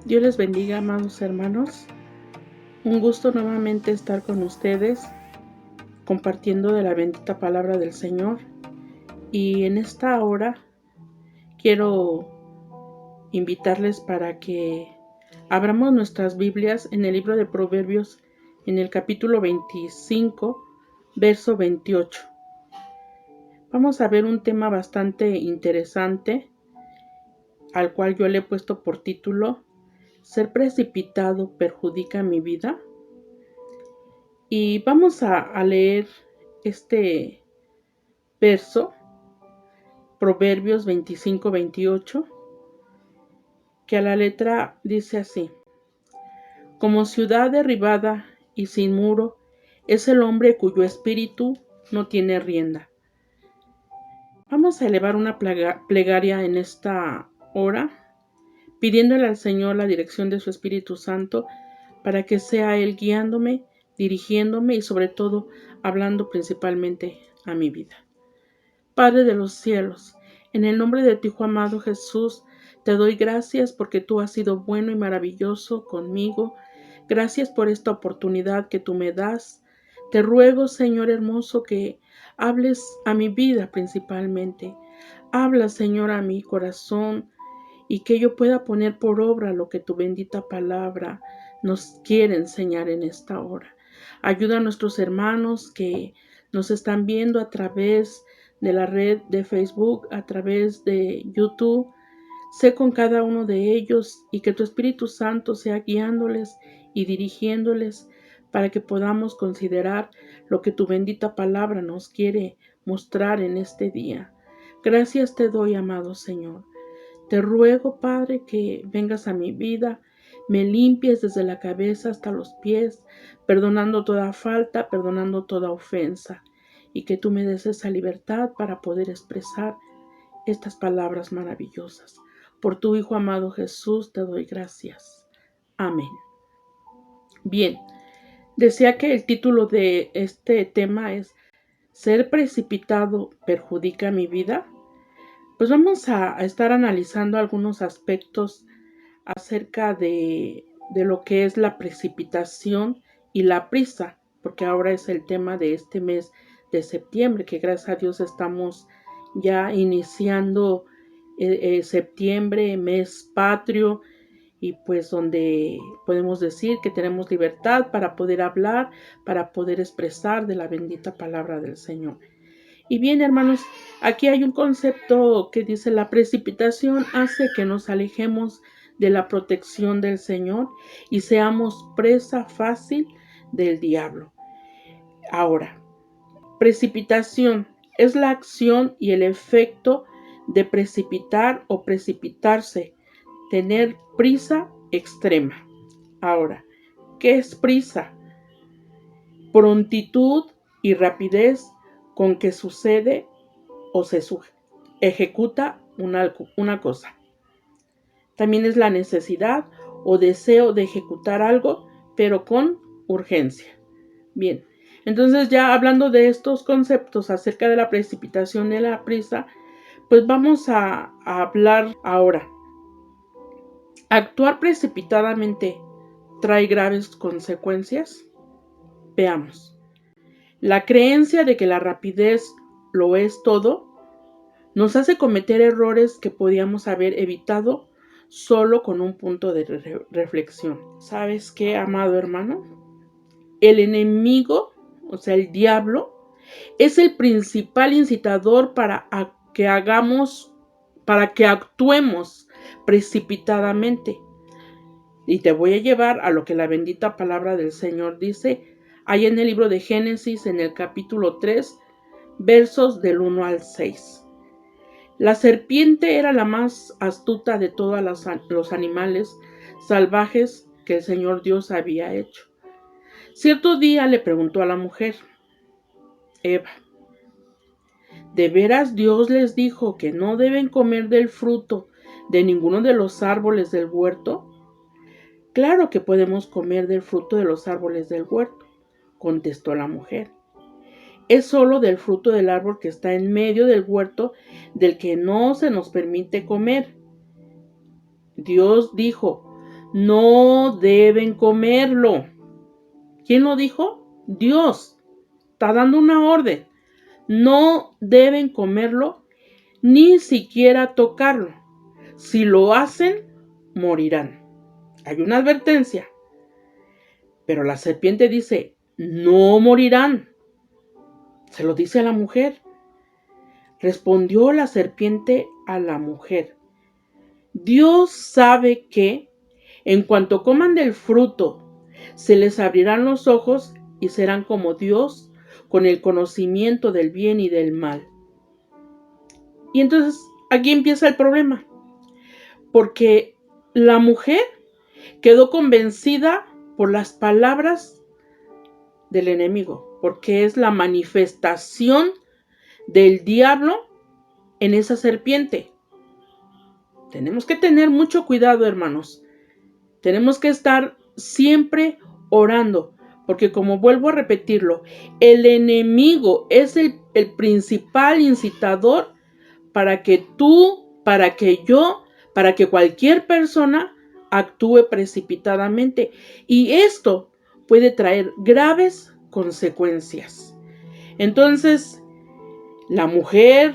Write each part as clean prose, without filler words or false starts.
Dios les bendiga, amados hermanos. Un gusto nuevamente estar con ustedes, compartiendo de la bendita palabra del Señor. Y en esta hora quiero invitarles para que abramos nuestras Biblias en el libro de Proverbios, en el capítulo 25, verso 28. Vamos a ver un tema bastante interesante, al cual yo le he puesto por título: ¿Ser precipitado perjudica mi vida? Y vamos a leer este verso, Proverbios 25-28, que a la letra dice así: Como ciudad derribada y sin muro es el hombre cuyo espíritu no tiene rienda. Vamos a elevar una plegaria en esta hora, pidiéndole al Señor la dirección de su Espíritu Santo para que sea Él guiándome, dirigiéndome y sobre todo hablando principalmente a mi vida. Padre de los cielos, en el nombre de tu Hijo amado Jesús, te doy gracias porque tú has sido bueno y maravilloso conmigo. Gracias por esta oportunidad que tú me das. Te ruego, Señor hermoso, que hables a mi vida principalmente. Habla, Señor, a mi corazón y que yo pueda poner por obra lo que tu bendita palabra nos quiere enseñar en esta hora. Ayuda a nuestros hermanos que nos están viendo a través de la red de Facebook, a través de YouTube. Sé con cada uno de ellos y que tu Espíritu Santo sea guiándoles y dirigiéndoles para que podamos considerar lo que tu bendita palabra nos quiere mostrar en este día. Gracias te doy, amado Señor. Te ruego, Padre, que vengas a mi vida, me limpies desde la cabeza hasta los pies, perdonando toda falta, perdonando toda ofensa, y que tú me des esa libertad para poder expresar estas palabras maravillosas. Por tu Hijo amado Jesús te doy gracias. Amén. Bien, decía que el título de este tema es ¿Ser precipitado perjudica mi vida? Pues vamos a estar analizando algunos aspectos acerca de lo que es la precipitación y la prisa, porque ahora es el tema de este mes de septiembre, que gracias a Dios estamos ya iniciando septiembre, mes patrio, y pues donde podemos decir que tenemos libertad para poder hablar, para poder expresar de la bendita palabra del Señor. Y bien, hermanos, aquí hay un concepto que dice: la precipitación hace que nos alejemos de la protección del Señor y seamos presa fácil del diablo. Ahora, precipitación es la acción y el efecto de precipitar o precipitarse, tener prisa extrema. Ahora, ¿qué es prisa? Prontitud y rapidez con que sucede o se ejecuta una cosa. También es la necesidad o deseo de ejecutar algo, pero con urgencia. Bien, entonces ya hablando de estos conceptos acerca de la precipitación y la prisa, pues vamos a hablar ahora. ¿Actuar precipitadamente trae graves consecuencias? Veamos. La creencia de que la rapidez lo es todo nos hace cometer errores que podíamos haber evitado solo con un punto de reflexión. ¿Sabes qué, amado hermano? El enemigo, o sea, el diablo, es el principal incitador para que actuemos precipitadamente. Y te voy a llevar a lo que la bendita palabra del Señor dice ahí en el libro de Génesis, en el capítulo 3, versos del 1 al 6. La serpiente era la más astuta de todos los animales salvajes que el Señor Dios había hecho. Cierto día le preguntó a la mujer, Eva, ¿de veras Dios les dijo que no deben comer del fruto de ninguno de los árboles del huerto? Claro que podemos comer del fruto de los árboles del huerto, contestó la mujer. Es solo del fruto del árbol que está en medio del huerto del que no se nos permite comer. Dios dijo, no deben comerlo. ¿Quién lo dijo? Dios. Está dando una orden. No deben comerlo, ni siquiera tocarlo. Si lo hacen, morirán. Hay una advertencia. Pero la serpiente dice, no morirán. Se lo dice a la mujer. Respondió la serpiente a la mujer, Dios sabe que, en cuanto coman del fruto, se les abrirán los ojos y serán como Dios, con el conocimiento del bien y del mal. Y entonces aquí empieza el problema, porque la mujer quedó convencida por las palabras del enemigo, porque es la manifestación del diablo en esa serpiente. Tenemos que tener mucho cuidado, hermanos. Tenemos que estar siempre orando, porque como vuelvo a repetirlo, el enemigo es el principal incitador para que tú, para que yo, para que cualquier persona actúe precipitadamente. Y esto puede traer graves consecuencias. Entonces, la mujer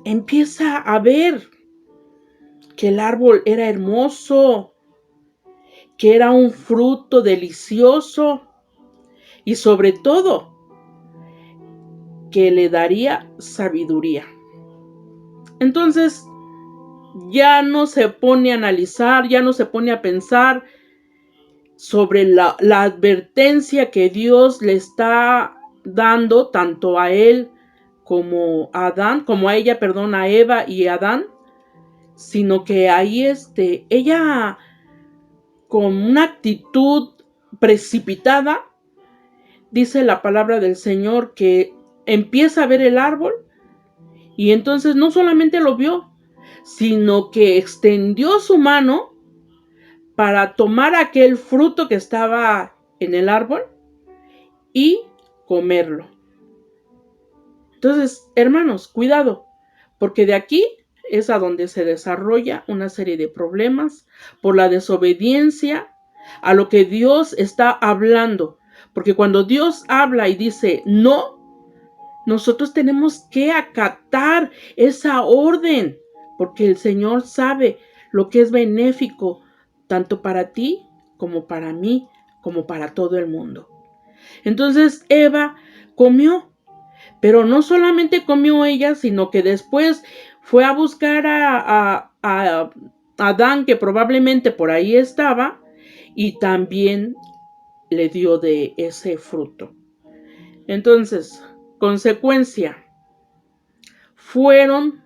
empieza a ver que el árbol era hermoso, que era un fruto delicioso y sobre todo que le daría sabiduría. Entonces ya no se pone a analizar, ya no se pone a pensar sobre la advertencia que Dios le está dando tanto a él como a Adán, como a ella, perdón, a Eva y a Adán, sino que ahí ella con una actitud precipitada, dice la palabra del Señor que empieza a ver el árbol y entonces no solamente lo vio, sino que extendió su mano para tomar aquel fruto que estaba en el árbol y comerlo. Entonces, hermanos, cuidado, porque de aquí es a donde se desarrolla una serie de problemas por la desobediencia a lo que Dios está hablando. Porque cuando Dios habla y dice no, nosotros tenemos que acatar esa orden, porque el Señor sabe lo que es benéfico tanto para ti como para mí, como para todo el mundo. Entonces Eva comió, pero no solamente comió ella, sino que después fue a buscar a Adán, que probablemente por ahí estaba, y también le dio de ese fruto. Entonces, consecuencia, fueron,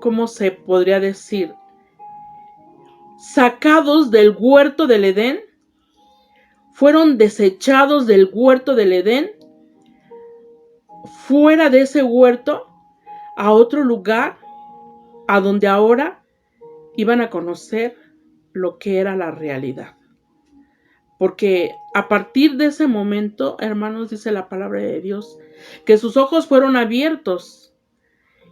¿cómo se podría decir? Sacados del huerto del Edén, fueron desechados del huerto del Edén, fuera de ese huerto, a otro lugar, a donde ahora iban a conocer lo que era la realidad. Porque a partir de ese momento, hermanos, dice la palabra de Dios, que sus ojos fueron abiertos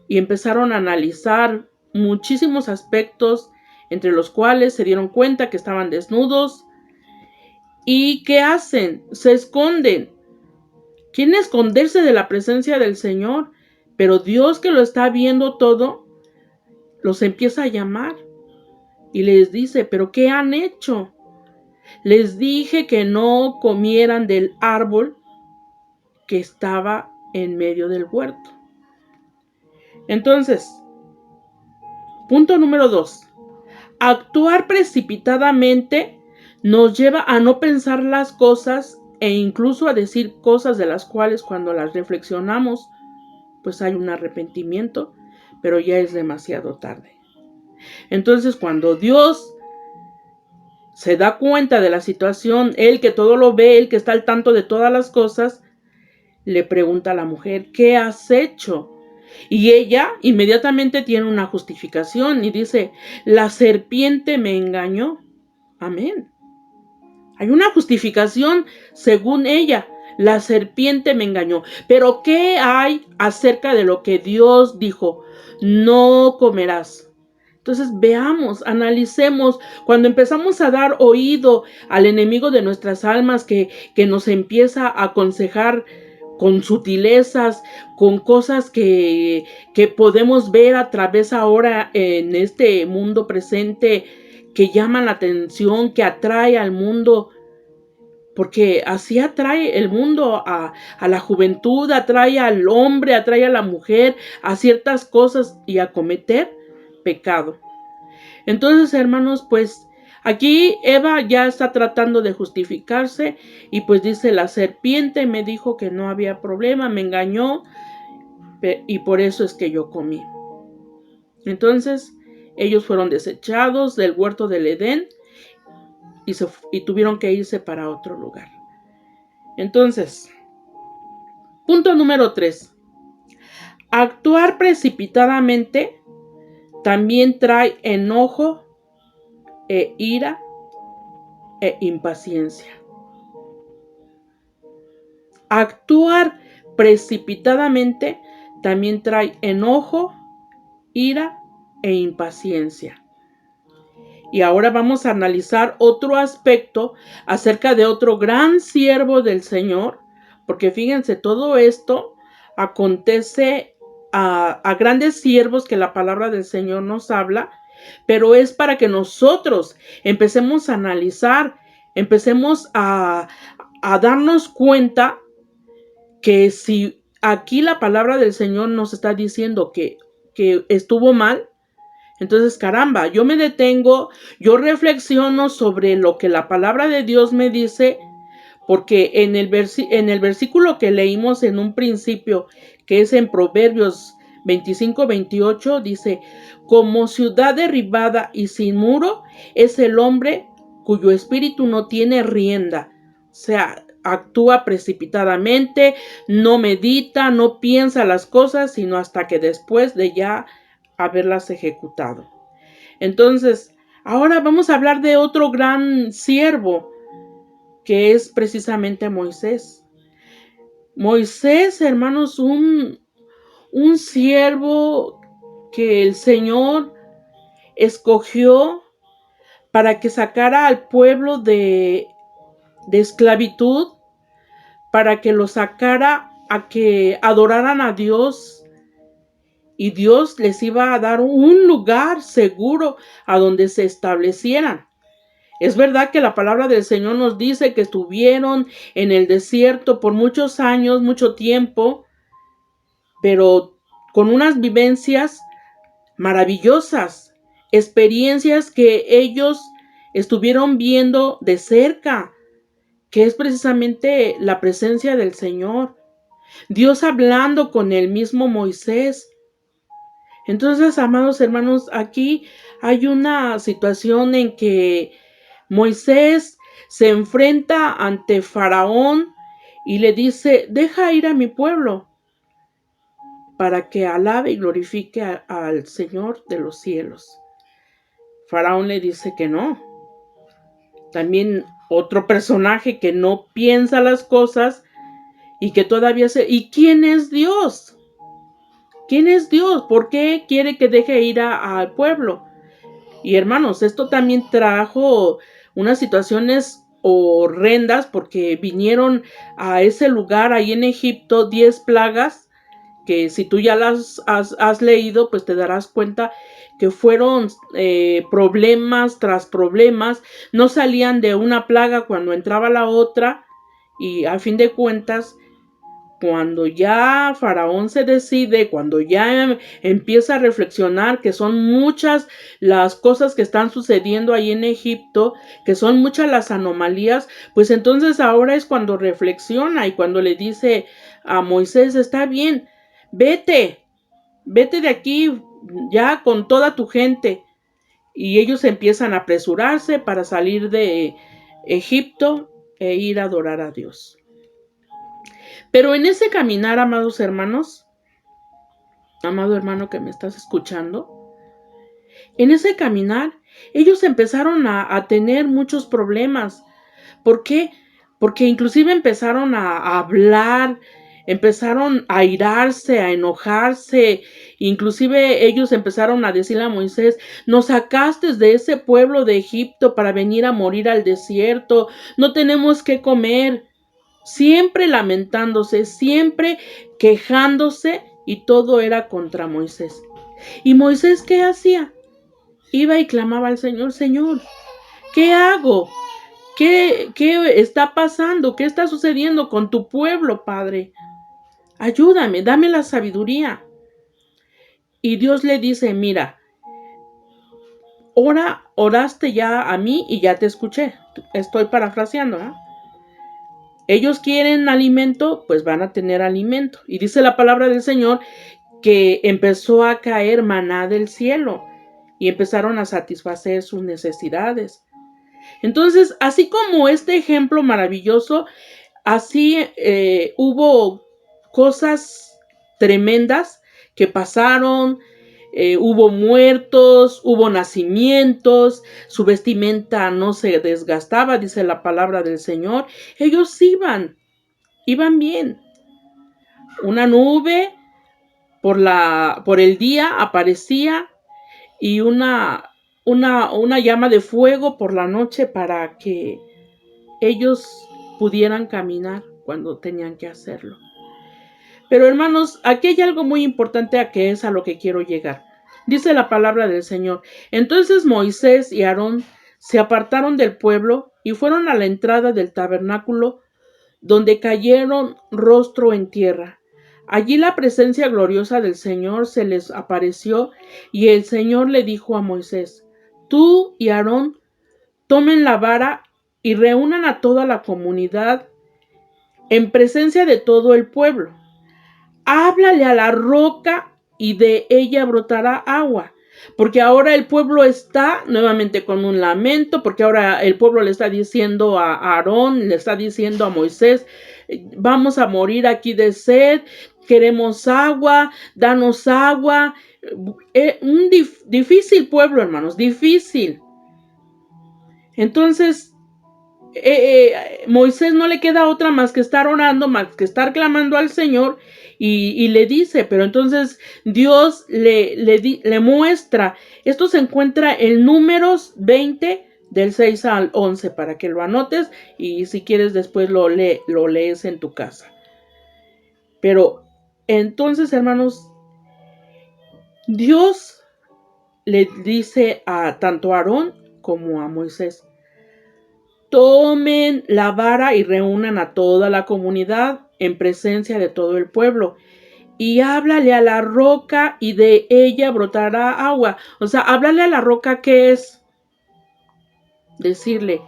y empezaron a analizar muchísimos aspectos, entre los cuales se dieron cuenta que estaban desnudos. ¿Y qué hacen? Se esconden. Quieren esconderse de la presencia del Señor, pero Dios, que lo está viendo todo, los empieza a llamar y les dice, ¿pero qué han hecho? Les dije que no comieran del árbol que estaba en medio del huerto. Entonces, punto número 2. Actuar precipitadamente nos lleva a no pensar las cosas e incluso a decir cosas de las cuales cuando las reflexionamos, pues hay un arrepentimiento, pero ya es demasiado tarde. Entonces, cuando Dios se da cuenta de la situación, Él que todo lo ve, Él que está al tanto de todas las cosas, le pregunta a la mujer, ¿qué has hecho? Y ella inmediatamente tiene una justificación y dice, la serpiente me engañó. Amén. Hay una justificación según ella. La serpiente me engañó. Pero ¿qué hay acerca de lo que Dios dijo? No comerás. Entonces veamos, analicemos, cuando empezamos a dar oído al enemigo de nuestras almas que nos empieza a aconsejar con sutilezas, con cosas que podemos ver a través ahora en este mundo presente, que llaman la atención, que atrae al mundo, porque así atrae el mundo a la juventud, atrae al hombre, atrae a la mujer, a ciertas cosas y a cometer pecado. Entonces, hermanos, pues aquí Eva ya está tratando de justificarse y pues dice: la serpiente me dijo que no había problema, me engañó y por eso es que yo comí. Entonces, ellos fueron desechados del huerto del Edén y tuvieron que irse para otro lugar. Entonces, punto número 3. Actuar precipitadamente también trae enojo e ira e impaciencia. Actuar precipitadamente también trae enojo, ira e impaciencia. Y ahora vamos a analizar otro aspecto acerca de otro gran siervo del Señor, porque fíjense, todo esto acontece a grandes siervos que la palabra del Señor nos habla, pero es para que nosotros empecemos a analizar, empecemos a darnos cuenta que si aquí la palabra del Señor nos está diciendo que estuvo mal, entonces, caramba, yo me detengo, yo reflexiono sobre lo que la palabra de Dios me dice, porque en el versículo que leímos en un principio, que es en Proverbios 25-28, dice: como ciudad derribada y sin muro es el hombre cuyo espíritu no tiene rienda. O sea, actúa precipitadamente, no medita, no piensa las cosas, sino hasta que después de ya haberlas ejecutado. Entonces, ahora vamos a hablar de otro gran siervo, que es precisamente Moisés. Moisés, hermanos, un siervo que el Señor escogió para que sacara al pueblo de esclavitud, para que lo sacara a que adoraran a Dios, y Dios les iba a dar un lugar seguro a donde se establecieran. Es verdad que la palabra del Señor nos dice que estuvieron en el desierto por muchos años, mucho tiempo, pero con unas vivencias maravillosas, experiencias que ellos estuvieron viendo de cerca, que es precisamente la presencia del Señor. Dios hablando con el mismo Moisés. Entonces, amados hermanos, aquí hay una situación en que Moisés se enfrenta ante Faraón y le dice: deja ir a mi pueblo para que alabe y glorifique al Señor de los cielos. Faraón le dice que no. También otro personaje que no piensa las cosas y que todavía ¿y quién es Dios? ¿Quién es Dios? ¿Por qué quiere que deje ir al pueblo? Y hermanos, esto también trajo unas situaciones horrendas, porque vinieron a ese lugar ahí en Egipto 10 plagas, que si tú ya las has leído, pues te darás cuenta que fueron problemas tras problemas, no salían de una plaga cuando entraba la otra, y a fin de cuentas, cuando ya Faraón se decide, cuando ya empieza a reflexionar que son muchas las cosas que están sucediendo ahí en Egipto, que son muchas las anomalías, pues entonces ahora es cuando reflexiona y cuando le dice a Moisés: está bien, vete de aquí ya con toda tu gente. Y ellos empiezan a apresurarse para salir de Egipto e ir a adorar a Dios. Pero en ese caminar, amados hermanos, amado hermano que me estás escuchando, en ese caminar ellos empezaron a tener muchos problemas. ¿Por qué? Porque inclusive empezaron a hablar empezaron a airarse, a enojarse. Inclusive ellos empezaron a decirle a Moisés: nos sacaste de ese pueblo de Egipto para venir a morir al desierto, no tenemos qué comer. Siempre lamentándose, siempre quejándose, y todo era contra Moisés. ¿Y Moisés qué hacía? Iba y clamaba al Señor: Señor, ¿qué hago? ¿Qué está pasando? ¿Qué está sucediendo con tu pueblo, Padre? Ayúdame, dame la sabiduría. Y Dios le dice: mira, oraste ya a mí y ya te escuché. Estoy parafraseando, ¿eh? Ellos quieren alimento, pues van a tener alimento. Y dice la palabra del Señor que empezó a caer maná del cielo y empezaron a satisfacer sus necesidades. Entonces, así como este ejemplo maravilloso, así hubo cosas tremendas que pasaron. Hubo muertos, hubo nacimientos, su vestimenta no se desgastaba, dice la palabra del Señor. Ellos iban bien. Una nube por el día aparecía, y una llama de fuego por la noche para que ellos pudieran caminar cuando tenían que hacerlo. Pero hermanos, aquí hay algo muy importante, a que es a lo que quiero llegar. Dice la palabra del Señor: entonces Moisés y Aarón se apartaron del pueblo y fueron a la entrada del tabernáculo, donde cayeron rostro en tierra. Allí la presencia gloriosa del Señor se les apareció, y el Señor le dijo a Moisés: tú y Aarón tomen la vara y reúnan a toda la comunidad en presencia de todo el pueblo. Háblale a la roca y de ella brotará agua. Porque ahora el pueblo está nuevamente con un lamento, porque ahora el pueblo le está diciendo a Aarón, le está diciendo a Moisés: vamos a morir aquí de sed, queremos agua, danos agua. Un difícil pueblo, hermanos, difícil. Entonces, Moisés no le queda otra más que estar orando, más que estar clamando al Señor, y le dice, pero entonces Dios le muestra. Esto se encuentra en Números 20, del 6 al 11, para que lo anotes, y si quieres después lo lees en tu casa. Pero entonces, hermanos, Dios le dice a tanto a Aarón como a Moisés: tomen la vara y reúnan a toda la comunidad en presencia de todo el pueblo, y háblale a la roca y de ella brotará agua. O sea, háblale a la roca, ¿qué es? Decirle: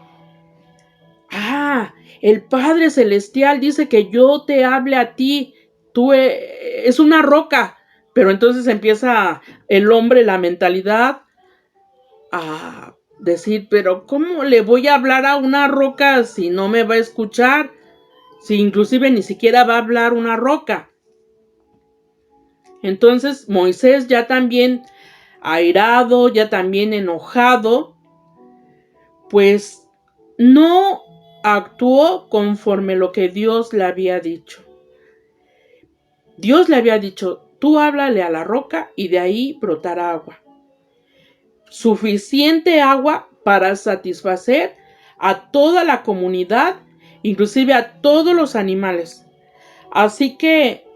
el Padre Celestial dice que yo te hable a ti, tú es una roca. Pero entonces empieza el hombre, la mentalidad, a decir: pero ¿cómo le voy a hablar a una roca si no me va a escuchar? Si inclusive ni siquiera va a hablar una roca. Entonces Moisés, ya también airado, ya también enojado, pues no actuó conforme lo que Dios le había dicho. Dios le había dicho: tú háblale a la roca y de ahí brotará agua. Suficiente agua para satisfacer a toda la comunidad, inclusive a todos los animales. Así que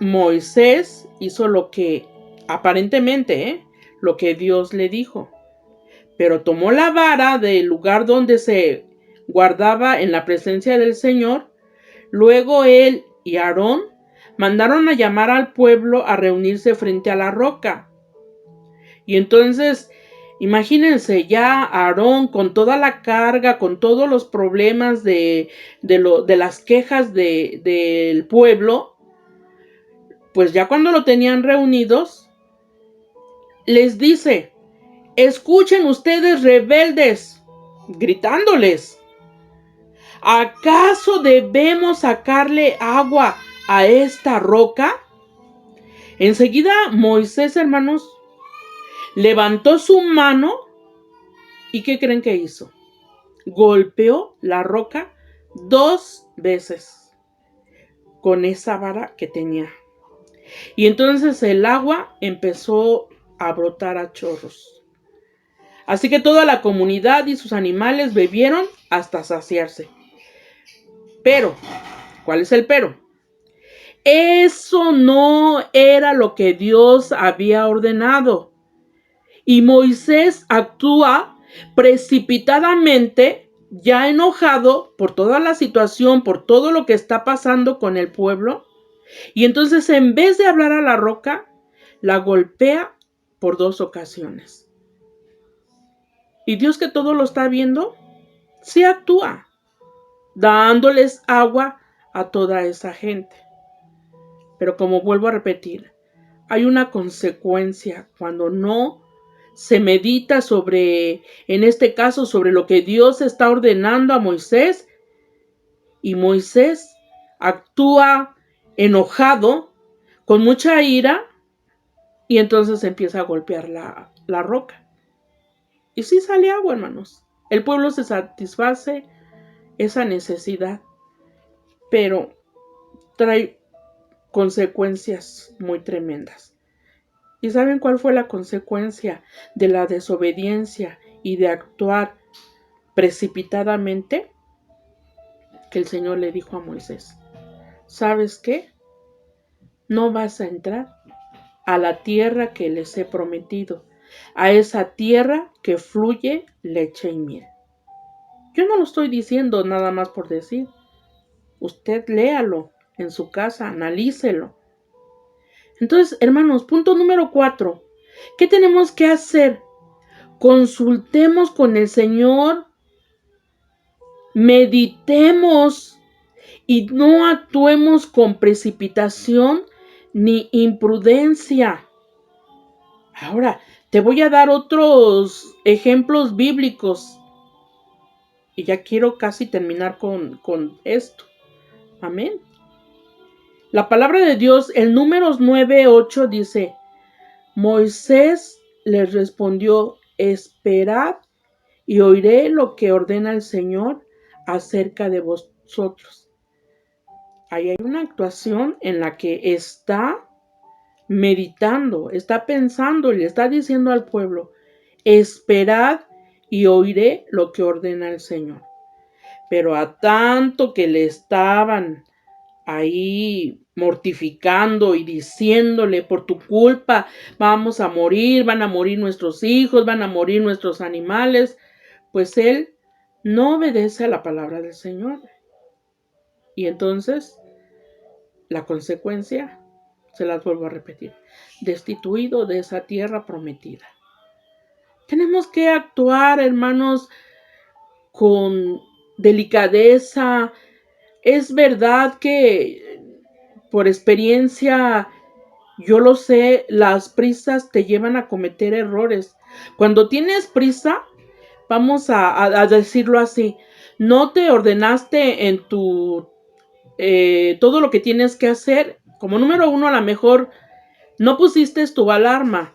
Moisés hizo lo que aparentemente, lo que Dios le dijo. Pero tomó la vara del lugar donde se guardaba en la presencia del Señor. Luego él y Aarón mandaron a llamar al pueblo a reunirse frente a la roca. Y entonces, imagínense ya Aarón con toda la carga, con todos los problemas de las quejas del pueblo. Pues ya cuando lo tenían reunidos, les dice: escuchen ustedes, rebeldes, gritándoles: ¿acaso debemos sacarle agua a esta roca? Enseguida Moisés, hermanos, levantó su mano, y ¿qué creen que hizo? Golpeó la roca 2 veces. con esa vara que tenía. Y entonces el agua empezó a brotar a chorros. Así que toda la comunidad y sus animales bebieron hasta saciarse. Pero, ¿cuál es el pero? Eso no era lo que Dios había ordenado. Y Moisés actúa precipitadamente, ya enojado por toda la situación, por todo lo que está pasando con el pueblo. Y entonces, en vez de hablar a la roca, la golpea por 2 ocasiones. Y Dios, que todo lo está viendo, sí actúa, dándoles agua a toda esa gente. Pero como vuelvo a repetir, hay una consecuencia cuando no se medita sobre, en este caso, sobre lo que Dios está ordenando a Moisés, y Moisés actúa enojado, con mucha ira, y entonces empieza a golpear la roca. Y sí sale agua, hermanos. El pueblo se satisface esa necesidad, pero trae consecuencias muy tremendas. ¿Y saben cuál fue la consecuencia de la desobediencia y de actuar precipitadamente? Que el Señor le dijo a Moisés: ¿sabes qué? No vas a entrar a la tierra que les he prometido, a esa tierra que fluye leche y miel. Yo no lo estoy diciendo nada más por decir. Usted léalo en su casa, analícelo. Entonces, hermanos, punto número 4. ¿Qué tenemos que hacer? Consultemos con el Señor, meditemos y no actuemos con precipitación ni imprudencia. Ahora, te voy a dar otros ejemplos bíblicos. Y ya quiero casi terminar con esto. Amén. La palabra de Dios, el Números 9:8 dice: Moisés les respondió: esperad y oiré lo que ordena el Señor acerca de vosotros. Ahí hay una actuación en la que está meditando, está pensando y le está diciendo al pueblo: esperad y oiré lo que ordena el Señor. Pero a tanto que le estaban ahí mortificando y diciéndole: por tu culpa vamos a morir, van a morir nuestros hijos, van a morir nuestros animales, pues él no obedece a la palabra del Señor. Y entonces la consecuencia, se las vuelvo a repetir: destituido de esa tierra prometida. Tenemos que actuar, hermanos, con delicadeza. Es verdad que por experiencia, yo lo sé, las prisas te llevan a cometer errores. Cuando tienes prisa, vamos a decirlo así, no te ordenaste en todo lo que tienes que hacer. Como número 1, a lo mejor no pusiste tu alarma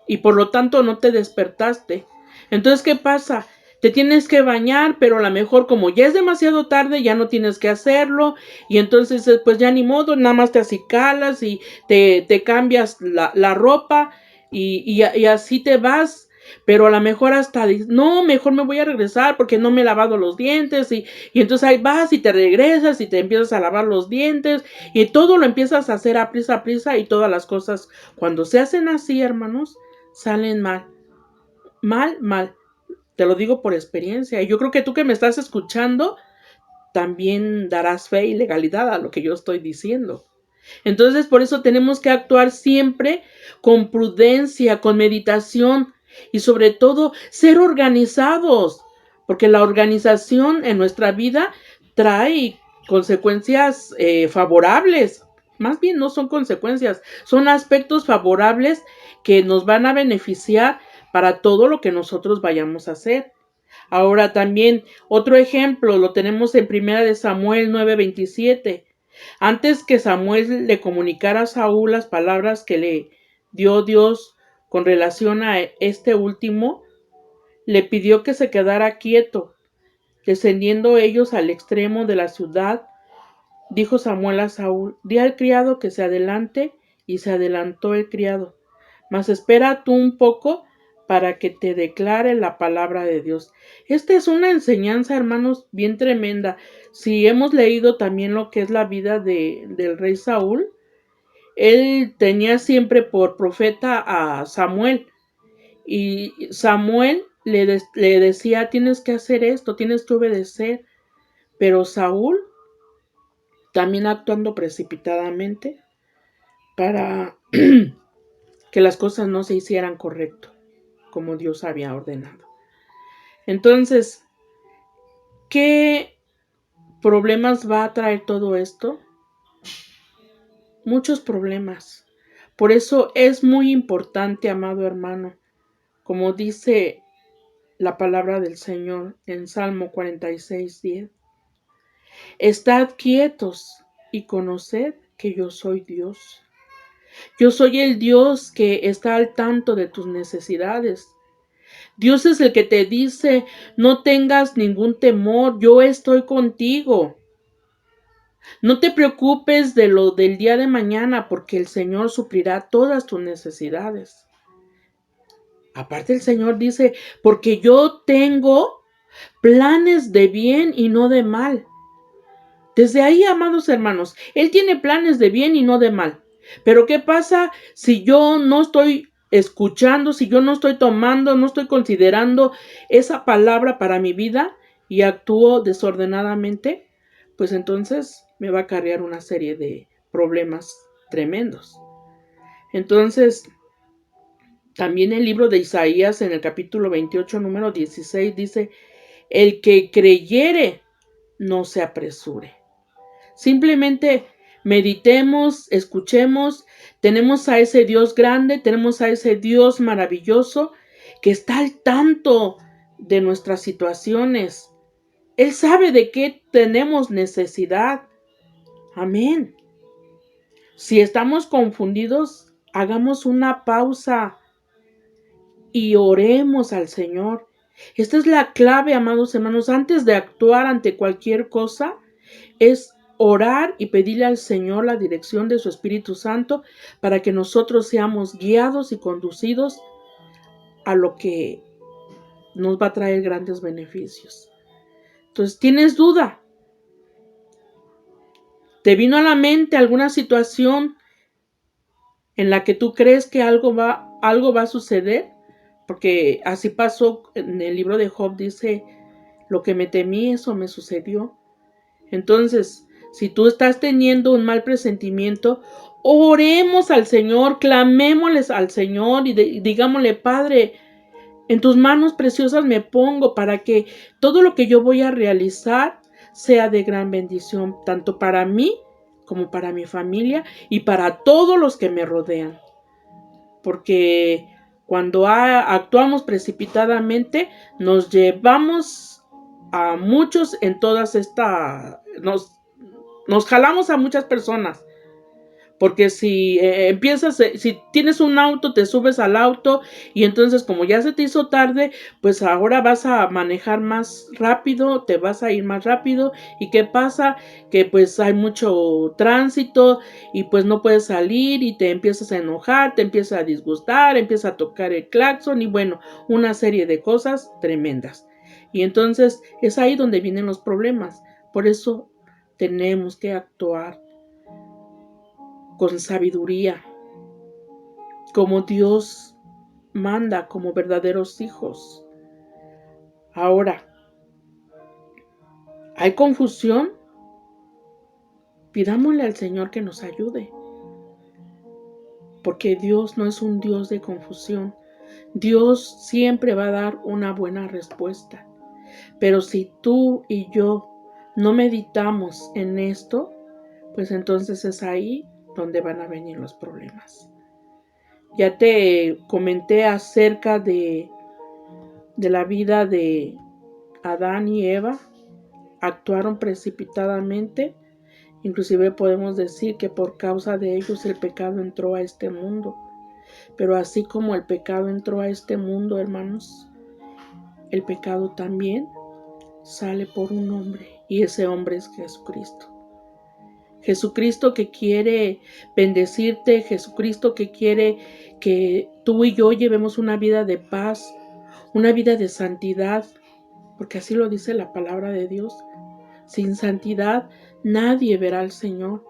y por lo tanto no te despertaste. Entonces, ¿qué pasa? Te tienes que bañar, pero a lo mejor como ya es demasiado tarde, ya no tienes que hacerlo. Y entonces, pues ya ni modo, nada más te acicalas y te cambias la ropa y así te vas. Pero a lo mejor hasta dices: no, mejor me voy a regresar porque no me he lavado los dientes. Y entonces ahí vas y te regresas y te empiezas a lavar los dientes. Y todo lo empiezas a hacer a prisa, y todas las cosas, cuando se hacen así, hermanos, salen mal. Mal. Te lo digo por experiencia. Y yo creo que tú que me estás escuchando también darás fe y legalidad a lo que yo estoy diciendo. Entonces, por eso tenemos que actuar siempre con prudencia, con meditación y sobre todo ser organizados, porque la organización en nuestra vida trae consecuencias favorables. Más bien no son consecuencias, son aspectos favorables que nos van a beneficiar para todo lo que nosotros vayamos a hacer. Ahora también otro ejemplo lo tenemos en 1 Samuel 9:27. Antes que Samuel le comunicara a Saúl las palabras que le dio Dios con relación a este último, le pidió que se quedara quieto, descendiendo ellos al extremo de la ciudad dijo Samuel a Saúl: di al criado que se adelante, y se adelantó el criado. Mas espera tú un poco para que te declare la palabra de Dios. Esta es una enseñanza, hermanos, bien tremenda. Si hemos leído también lo que es la vida del rey Saúl, él tenía siempre por profeta a Samuel. Y Samuel le decía: tienes que hacer esto, tienes que obedecer. Pero Saúl, también actuando precipitadamente, para que las cosas no se hicieran correcto, como Dios había ordenado. Entonces, ¿qué problemas va a traer todo esto? Muchos problemas. Por eso es muy importante, amado hermano, como dice la palabra del Señor en Salmo 46:10. Estad quietos y conoced que yo soy Dios. Yo soy el Dios que está al tanto de tus necesidades. Dios es el que te dice: no tengas ningún temor, yo estoy contigo. No te preocupes de lo del día de mañana, porque el Señor suplirá todas tus necesidades. Aparte, el Señor dice: porque yo tengo planes de bien y no de mal. Desde ahí, amados hermanos, Él tiene planes de bien y no de mal. Pero ¿qué pasa si yo no estoy escuchando, si yo no estoy tomando, no estoy considerando esa palabra para mi vida y actúo desordenadamente? Pues entonces me va a acarrear una serie de problemas tremendos. Entonces, también el libro de Isaías en el capítulo 28, número 16 dice: el que creyere, no se apresure. Simplemente meditemos, escuchemos. Tenemos a ese Dios grande, tenemos a ese Dios maravilloso que está al tanto de nuestras situaciones. Él sabe de qué tenemos necesidad. Amén. Si estamos confundidos, hagamos una pausa y oremos al Señor. Esta es la clave, amados hermanos. Antes de actuar ante cualquier cosa, es orar y pedirle al Señor la dirección de su Espíritu Santo para que nosotros seamos guiados y conducidos a lo que nos va a traer grandes beneficios. Entonces, ¿tienes duda? ¿Te vino a la mente alguna situación en la que tú crees que algo va a suceder? Porque así pasó en el libro de Job, dice: lo que me temí, eso me sucedió. Entonces, si tú estás teniendo un mal presentimiento, oremos al Señor, clamémosles al Señor y digámosle: Padre, en tus manos preciosas me pongo para que todo lo que yo voy a realizar sea de gran bendición, tanto para mí como para mi familia y para todos los que me rodean. Porque cuando actuamos precipitadamente, nos llevamos a muchos en todas estas... Nos jalamos a muchas personas. Porque si si tienes un auto, te subes al auto y entonces, como ya se te hizo tarde, pues ahora vas a manejar más rápido, te vas a ir más rápido. ¿Y qué pasa? Que pues hay mucho tránsito y pues no puedes salir y te empiezas a enojar, te empiezas a disgustar, empiezas a tocar el claxon y bueno, una serie de cosas tremendas. Y entonces es ahí donde vienen los problemas. Por eso tenemos que actuar con sabiduría, como Dios manda, como verdaderos hijos. Ahora, ¿hay confusión? Pidámosle al Señor que nos ayude, porque Dios no es un Dios de confusión. Dios siempre va a dar una buena respuesta. Pero si tú y yo no meditamos en esto, pues entonces es ahí donde van a venir los problemas. Ya te comenté acerca de la vida de Adán y Eva. Actuaron precipitadamente. Inclusive podemos decir que por causa de ellos el pecado entró a este mundo. Pero así como el pecado entró a este mundo, hermanos, el pecado también sale por un hombre, y ese hombre es Jesucristo. Jesucristo que quiere bendecirte, Jesucristo que quiere que tú y yo llevemos una vida de paz, una vida de santidad, porque así lo dice la palabra de Dios. Sin santidad nadie verá al Señor.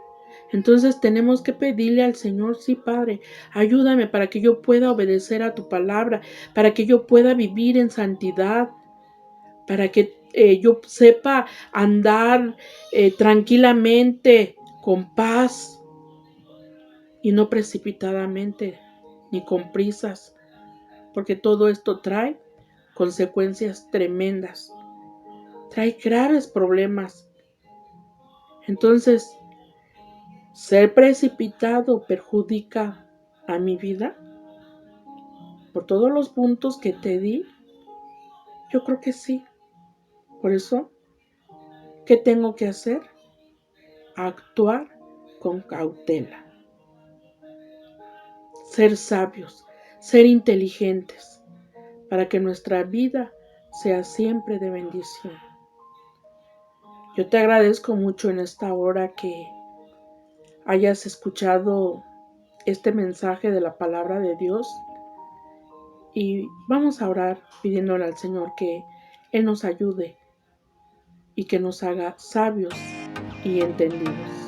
Entonces tenemos que pedirle al Señor, sí, Padre, ayúdame para que yo pueda obedecer a tu palabra, para que yo pueda vivir en santidad, para que yo sepa andar tranquilamente, con paz y no precipitadamente, ni con prisas, porque todo esto trae consecuencias tremendas, trae graves problemas. Entonces, ser precipitado perjudica a mi vida por todos los puntos que te di. Yo creo que sí. Por eso, ¿qué tengo que hacer? Actuar con cautela, ser sabios, ser inteligentes, para que nuestra vida sea siempre de bendición. Yo te agradezco mucho en esta hora que hayas escuchado este mensaje de la palabra de Dios, y vamos a orar pidiéndole al Señor que Él nos ayude y que nos haga sabios y entendidos.